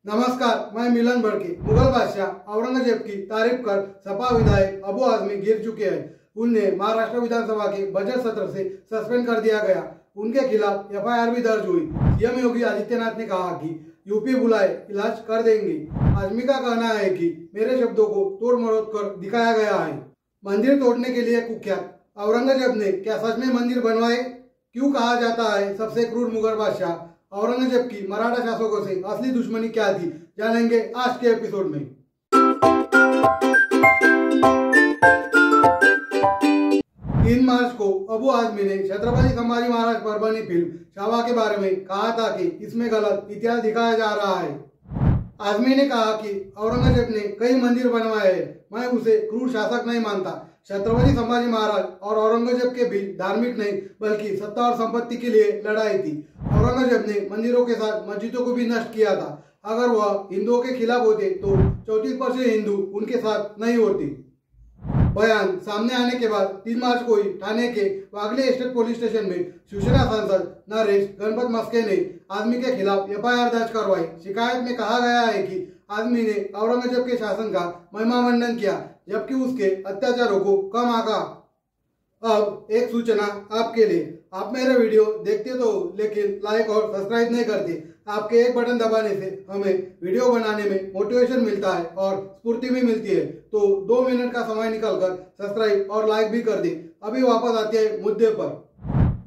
नमस्कार, मैं मिलन भड़के। मुगल बादशाह औरंगजेब की तारीफ कर सपा विधायक अबू आजमी गिर चुके हैं। उन्हें महाराष्ट्र विधानसभा के बजट सत्र से सस्पेंड कर दिया गया। उनके खिलाफ एफआईआर भी दर्ज हुई। सीएम योगी आदित्यनाथ ने कहा कि यूपी बुलाए, इलाज कर देंगे। आजमी का कहना है कि मेरे शब्दों को तोड़ मरोड़ कर दिखाया गया है। मंदिर तोड़ने के लिए कुख्यात औरंगजेब ने क्या सच में मंदिर बनवाए? क्यों कहा जाता है सबसे क्रूर मुगल बादशाह? औरंगजेब की मराठा शासकों से असली दुश्मनी क्या थी, जानेंगे आज के एपिसोड में। 3 मार्च को अबू आजमी ने छत्रपति संभाजी महाराज पर बनी फिल्म छावा के बारे में कहा था कि इसमें गलत इतिहास दिखाया जा रहा है। आजमी ने कहा कि औरंगजेब ने कई मंदिर बनवाए हैं, मैं उसे क्रूर शासक नहीं मानता। छत्रपति संभाजी महाराज और औरंगजेब के बीच धार्मिक नहीं बल्कि सत्ता और संपत्ति के लिए लड़ाई थी। औरंगजेब ने मंदिरों के साथ मस्जिदों को भी नष्ट किया था। अगर वह हिंदुओं के खिलाफ होते तो 34% हिंदू उनके साथ नहीं होते। बयान सामने आने के बाद 3 मार्च को ही ठाणे के वागले एस्टेट पुलिस स्टेशन में शिवसेना सांसद नरेश गणपत मस्के ने आजमी के खिलाफ एफआईआर दर्ज करवाई। शिकायत में कहा गया है कि आजमी ने औरंगजेब के शासन का महिमामंडन किया जबकि उसके अत्याचारों को कम आंका। अब एक सूचना आपके लिए, आप मेरे वीडियो देखते तो लेकिन लाइक और सब्सक्राइब नहीं करते। आपके एक बटन दबाने से हमें वीडियो बनाने में मोटिवेशन मिलता है और स्फूर्ति भी मिलती है। तो 2 मिनट का समय निकालकर सब्सक्राइब और लाइक भी कर दें। अभी वापस आते हैं मुद्दे पर।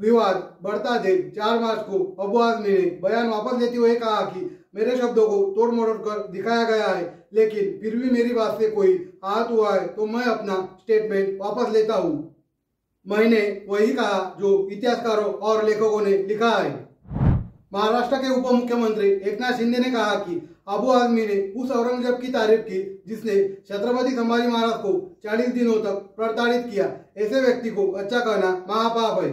विवाद बढ़ता देख 4 मार्च को अबू आजमी ने बयान वापस लेते हुए कहा कि मेरे शब्दों को तोड़ मरोड़ कर दिखाया गया है, लेकिन फिर भी मेरी बात से कोई आहत हुआ है तो मैं अपना स्टेटमेंट वापस लेता हूँ। मैंने वही कहा जो इतिहासकारों और लेखकों ने लिखा है। महाराष्ट्र के उप मुख्यमंत्री एकनाथ शिंदे ने कहा कि अबू आजमी ने उस औरंगजेब की तारीफ की जिसने छत्रपति संभाजी महाराज को 40 दिनों तक प्रताड़ित किया। ऐसे व्यक्ति को अच्छा कहना महापाप है।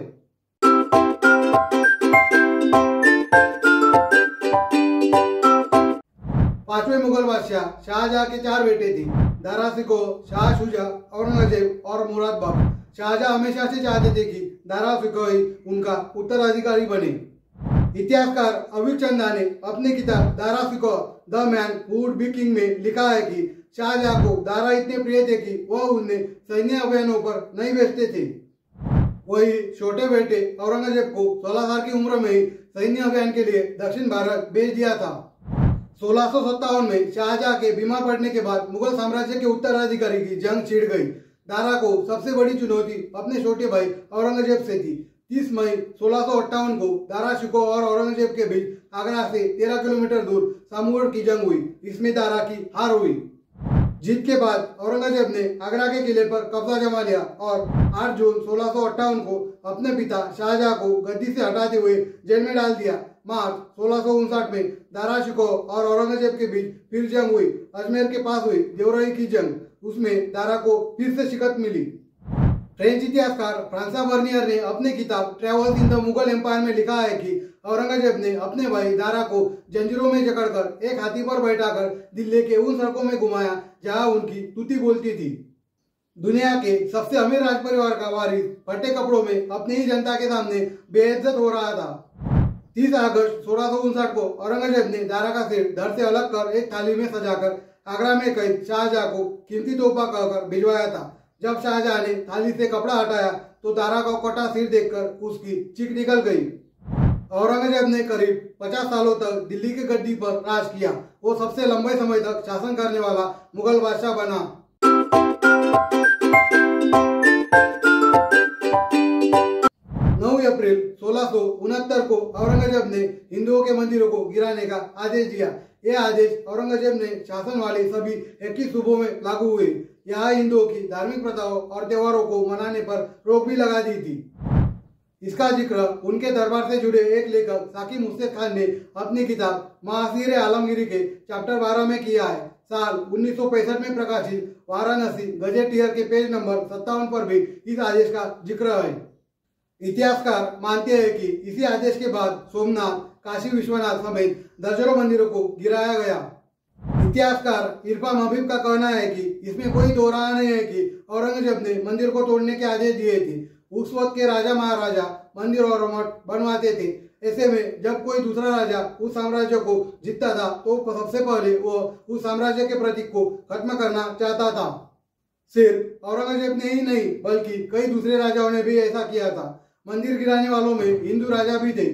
पांचवें मुगल बादशाह शाहजहां के 4 बेटे थे, दारा शिकोह, शाह शुजा, औरंगजेब और मुराद बख्श। शाहजहां हमेशा से चाहते थे कि दारा शिकोह ही उनका उत्तराधिकारी बने। इतिहासकार अबीर चंदा ने अपनी किताब Dara Shikoh the man who would be king में लिखा है कि शाहजहां को दारा इतने प्रिय थे कि वह उन्हें सैन्य अभियानों पर नहीं भेजते थे। वही छोटे बेटे औरंगजेब को 16 साल की उम्र में ही सैन्य अभियान के लिए दक्षिण भारत भेज दिया था। 1657 में शाहजहां के बीमार पड़ने के बाद मुगल साम्राज्य के उत्तराधिकारी की जंग छिड़ गई। दारा को सबसे बड़ी चुनौती अपने छोटे भाई औरंगजेब से थी। 30 मई 1658 को दारा शिकोह और औरंगजेब के बीच आगरा से 13 किलोमीटर दूर सामूगढ़ की जंग हुई। इसमें दारा की हार हुई। जीत के बाद औरंगजेब ने आगरा के किले पर कब्जा जमा लिया और 8 जून 1658 को अपने पिता शाहजहां को गद्दी से हटाते हुए जेल में डाल दिया। मार्च 1659 में दारा शिकोह और औरंगजेब के बीच फिर जंग हुई। अजमेर के पास हुई देवराई की जंग, उसमें दारा को फिर से शिकस्त मिली। फ्रेंच इतिहासकार फ्रांसवा बर्नियर ने अपनी किताब travels in the Mughal empire में लिखा है कि औरंगजेब ने अपने भाई दारा को जंजीरों में जकड़कर एक हाथी पर बैठाकर दिल्ली के उन सड़कों में घुमाया जहां उनकी तूती बोलती थी। दुनिया के सबसे अमीर राजपरिवार का वारिस फटे कपड़ों में अपनी ही जनता के सामने बेइज्जत हो रहा था। 30 अगस्त 1659 को औरंगजेब ने दारा का सिर धड़ से अलग कर एक थाली में सजाकर आगरा में कैद शाहजहां को कीमती तोहफा कहकर भिजवाया था। जब शाहजहां ने थाली से कपड़ा हटाया तो दारा का कटा सिर देखकर उसकी चीख निकल गई। औरंगजेब ने करीब 50 सालों तक दिल्ली की गद्दी पर राज किया। वो सबसे लंबे समय तक शासन करने वाला मुगल बादशाह बना। 9 अप्रैल 1669 को औरंगजेब ने हिंदुओं के मंदिरों को गिराने का आदेश दिया। यह आदेश औरंगजेब ने शासन वाले सभी 21 सूबों में लागू हुए। यहाँ हिंदुओं की धार्मिक प्रथाओं और त्योहारों को मनाने पर रोक भी लगा दी थी। इसका जिक्र उनके दरबार से जुड़े एक लेखक साकी मुर्शिद खान ने अपनी किताब महासीर आलमगीरी के चैप्टर 12 में किया है। साल 1965 में प्रकाशित वाराणसी गजेटियर के पेज नंबर 57 पर भी इस आदेश का जिक्र है। इतिहासकार मानते हैं कि इसी आदेश के बाद सोमनाथ, काशी विश्वनाथ समेत दर्जनों मंदिरों को गिराया गया। इतिहासकार इरफान हबीब का कहना है कि इसमें कोई दो राह नहीं है कि औरंगजेब ने मंदिर को तोड़ने के आदेश दिए थे। उस वक्त के राजा महाराजा मंदिर और मठ बनवाते थे। ऐसे में जब कोई दूसरा राजा उस साम्राज्य को जीतता था तो सबसे पहले वो उस साम्राज्य के प्रतीक को खत्म करना चाहता था। सिर्फ औरंगजेब ने ही नहीं बल्कि कई दूसरे राजाओं ने भी ऐसा किया था। मंदिर गिराने वालों में हिंदू राजा भी थे।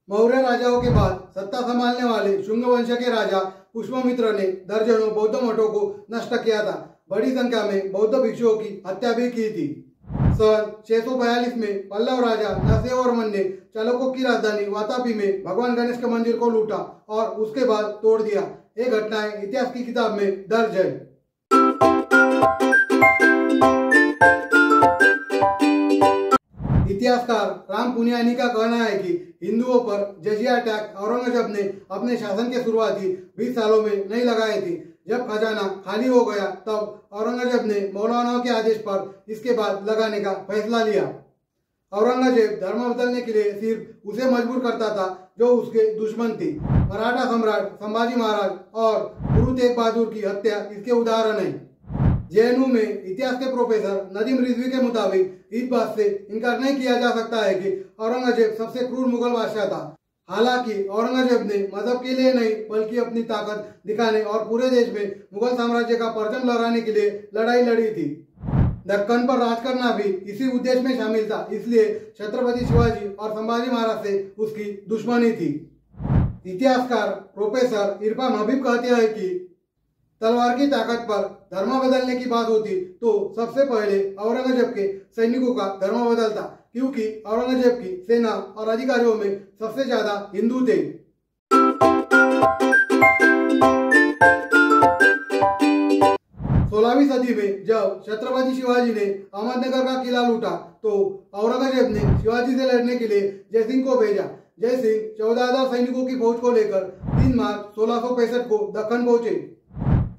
मौर्य राजाओं के बाद सत्ता संभालने वाले शुंग वंश के राजा पुष्यमित्र ने दर्जनों बौद्ध मठों को नष्ट किया था। बड़ी संख्या में बौद्ध भिक्षुओं की हत्या भी की थी। सन 642 में पल्लव राजा नरसिंहवर्मन ने चालुक्यों की राजधानी वातापी में भगवान गणेश के मंदिर को लूटा और उसके बाद तोड़ दिया। ये घटनाएं इतिहास की किताब में दर्ज है। इतिहासकार राम पुनियानी का कहना है कि हिंदुओं पर जजिया अटैक औरंगजेब ने अपने शासन के शुरुआती 20 सालों में नहीं लगाए थे। जब खजाना खाली हो गया तब औरंगजेब ने मौलानाओं के आदेश पर इसके बाद लगाने का फैसला लिया। औरंगजेब धर्म बदलने के लिए सिर्फ उसे मजबूर करता था जो उसके दुश्मन थे। मराठा सम्राट संभाजी महाराज और गुरु तेग बहादुर की हत्या इसके उदाहरण है। जेएनयू में इतिहास के प्रोफेसर नदीम रिजवी के मुताबिक इस बात से इनकार नहीं किया जा सकता है कि औरंगजेब सबसे क्रूर मुगल बादशाह था। हालांकि औरंगजेब ने मजहब के लिए नहीं बल्कि अपनी ताकत दिखाने और पूरे देश में मुगल साम्राज्य का परचम लहराने के लिए लड़ाई लड़ी थी। दक्कन पर राज करना भी इसी उद्देश्य में शामिल था, इसलिए छत्रपति शिवाजी और संभाजी महाराज से उसकी दुश्मनी थी। इतिहासकार प्रोफेसर इरफान हबीब कहते हैं कि तलवार की ताकत पर धर्म बदलने की बात होती तो सबसे पहले औरंगजेब के सैनिकों का धर्म बदलता, क्योंकि औरंगजेब की सेना और अधिकारियों में सबसे ज्यादा हिंदू थे। 16वीं सदी में जब छत्रपति शिवाजी ने अहमदनगर का किला लूटा तो औरंगजेब ने शिवाजी से लड़ने के लिए जयसिंह को भेजा। जयसिंह 14,000 सैनिकों की फौज को लेकर 3 मार्च 1665 को दक्कन पहुंचे।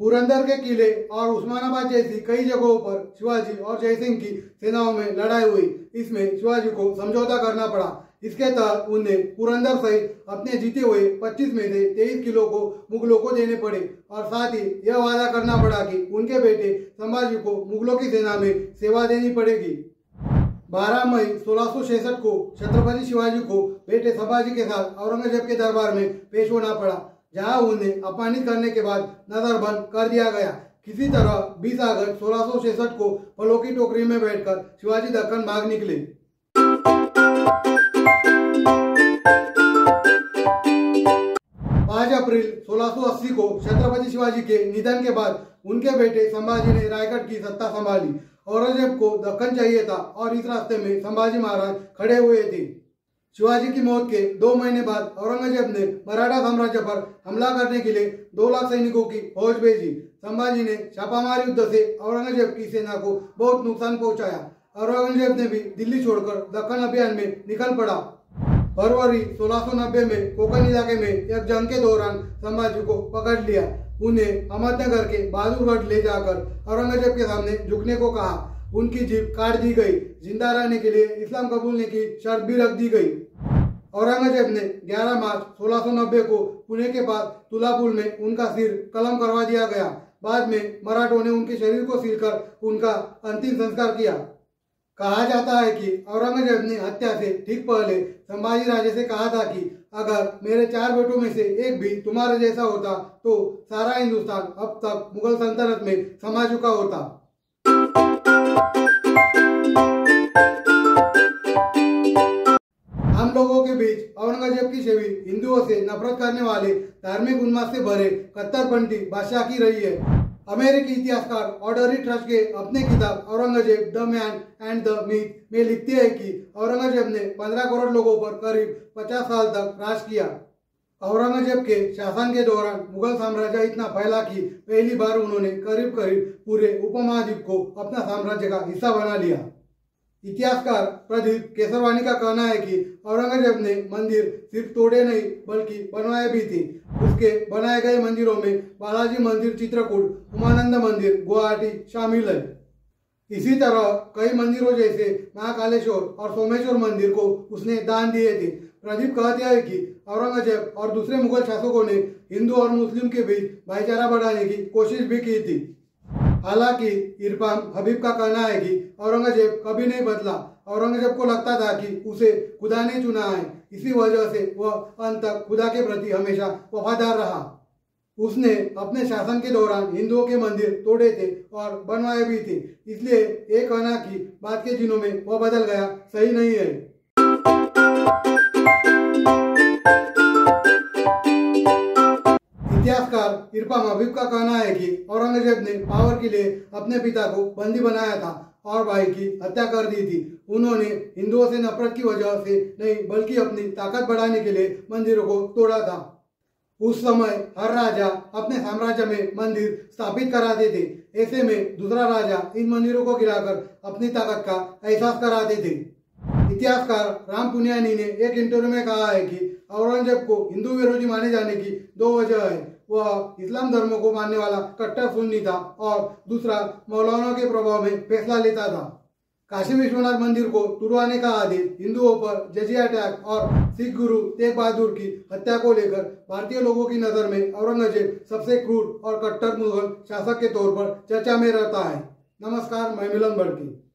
पुरंदर के किले और उस्मानाबाद जैसी कई जगहों पर शिवाजी और जयसिंह की सेनाओं में लड़ाई हुई। इसमें शिवाजी को समझौता करना पड़ा। इसके तहत उन्हें पुरंदर सहित अपने जीते हुए 25 में से 23 किलो को मुगलों को देने पड़े और साथ ही यह वादा करना पड़ा कि उनके बेटे संभाजी को मुगलों की सेना में सेवा देनी पड़ेगी। 12 मई 1666 को छत्रपति शिवाजी को बेटे संभाजी के साथ औरंगजेब के दरबार में पेश होना पड़ा, जहां उन्हें अपमानित करने के बाद नजरबंद कर दिया गया। किसी तरह 20 अगस्त 1666 को फलों की टोकरी में बैठकर शिवाजी दक्कन भाग निकले। 5 अप्रैल 1680 को छत्रपति शिवाजी के निधन के बाद उनके बेटे संभाजी ने रायगढ़ की सत्ता संभाली। औरंगजेब को दक्कन चाहिए था और इस रास्ते में संभाजी महाराज खड़े हुए थे। शिवाजी की मौत के 2 महीने बाद औरंगजेब ने मराठा साम्राज्य पर हमला करने के लिए 2 लाख सैनिकों की फौज भेजी। संभाजी ने छापामार युद्ध से औरंगजेब की सेना को बहुत नुकसान पहुंचाया। औरंगजेब ने भी दिल्ली छोड़कर दक्कन अभियान में निकल पड़ा। फरवरी 1690 में कोंकण इलाके में एक जंग के दौरान संभाजी को पकड़ लिया। उन्हें अहमदनगर के बहादुरगढ़ ले जाकर औरंगजेब के सामने झुकने को कहा। उनकी जीभ काट दी गई। जिंदा रहने के लिए इस्लाम कबूलने की शर्त भी रख दी गई। औरंगजेब ने 11 मार्च 1690 को पुणे के पास तुलापुर में उनका सिर कलम करवा दिया गया। बाद में मराठों ने उनके शरीर को सीलकर उनका अंतिम संस्कार किया। कहा जाता है कि औरंगजेब ने हत्या से ठीक पहले संभाजी राजे से कहा था कि अगर मेरे 4 बेटों में से एक भी तुम्हारे जैसा होता तो सारा हिंदुस्तान अब तक मुगल सल्तनत में समा चुका होता। हम लोगों के बीच औरंगजेब की छवि हिंदुओं से नफरत करने वाले धार्मिक उन्माद से भरे कट्टरपंथी बादशाह की रही है। अमेरिकी इतिहासकार ऑडरी ट्रस्ट के अपने किताब Aurangzeb the man and the myth में लिखते हैं कि औरंगजेब ने 15 करोड़ लोगों पर करीब 50 साल तक राज किया। औरंगजेब के शासन के दौरान मुगल साम्राज्य इतना फैला कि पहली बार उन्होंने करीब करीब पूरे उपमहाद्वीप को अपना साम्राज्य का हिस्सा बना लिया। इतिहासकार प्रदीप केसरवानी का कहना है कि औरंगजेब ने मंदिर सिर्फ तोड़े नहीं बल्कि बनवाए भी थे। उसके बनाए गए मंदिरों में बालाजी मंदिर चित्रकूट, उमानंद मंदिर गुवाहाटी शामिल है। इसी तरह कई मंदिरों जैसे महाकालेश्वर और सोमेश्वर मंदिर को उसने दान दिए थे। प्रदीप कहते हैं कि औरंगजेब और दूसरे मुगल शासकों ने हिंदू और मुस्लिम के बीच भाईचारा बढ़ाने की कोशिश भी की थी। हालांकि इरफान हबीब का कहना है कि औरंगजेब कभी नहीं बदला। औरंगजेब को लगता था कि उसे खुदा ने चुना है, इसी वजह से वह अंत तक खुदा के प्रति हमेशा वफादार रहा। उसने अपने शासन के दौरान हिंदुओं के मंदिर तोड़े थे और बनवाए भी थे, इसलिए ये कहना कि बाद के दिनों में वह बदल गया सही नहीं है। इतिहासकार इरफान हबीब का कहना है कि औरंगजेब ने पावर के लिए अपने पिता को बंदी बनाया था और भाई की हत्या कर दी थी। उन्होंने हिंदुओं से नफरत की वजह से नहीं बल्कि अपनी ताकत बढ़ाने के लिए मंदिरों को तोड़ा था। उस समय हर राजा अपने साम्राज्य में मंदिर स्थापित कराते थे, ऐसे में दूसरा राजा इन मंदिरों को गिराकर अपनी ताकत का एहसास कराते थे। इतिहासकार राम पुनियानी ने एक इंटरव्यू में कहा है कि औरंगजेब को हिंदू विरोधी माने जाने की दो वजह है। वह इस्लाम धर्म को मानने वाला कट्टर सुन्नी था और दूसरा मौलाना के प्रभाव में फैसला लेता था। काशी विश्वनाथ मंदिर को तुड़वाने का आदेश हिंदुओं पर जजिया अटैक और सिख गुरु तेग बहादुर की हत्या को लेकर भारतीय लोगों की नजर में औरंगजेब सबसे क्रूर और कट्टर मुगल शासक के तौर पर चर्चा में रहता है। नमस्कार, मैं मिलन बड़की।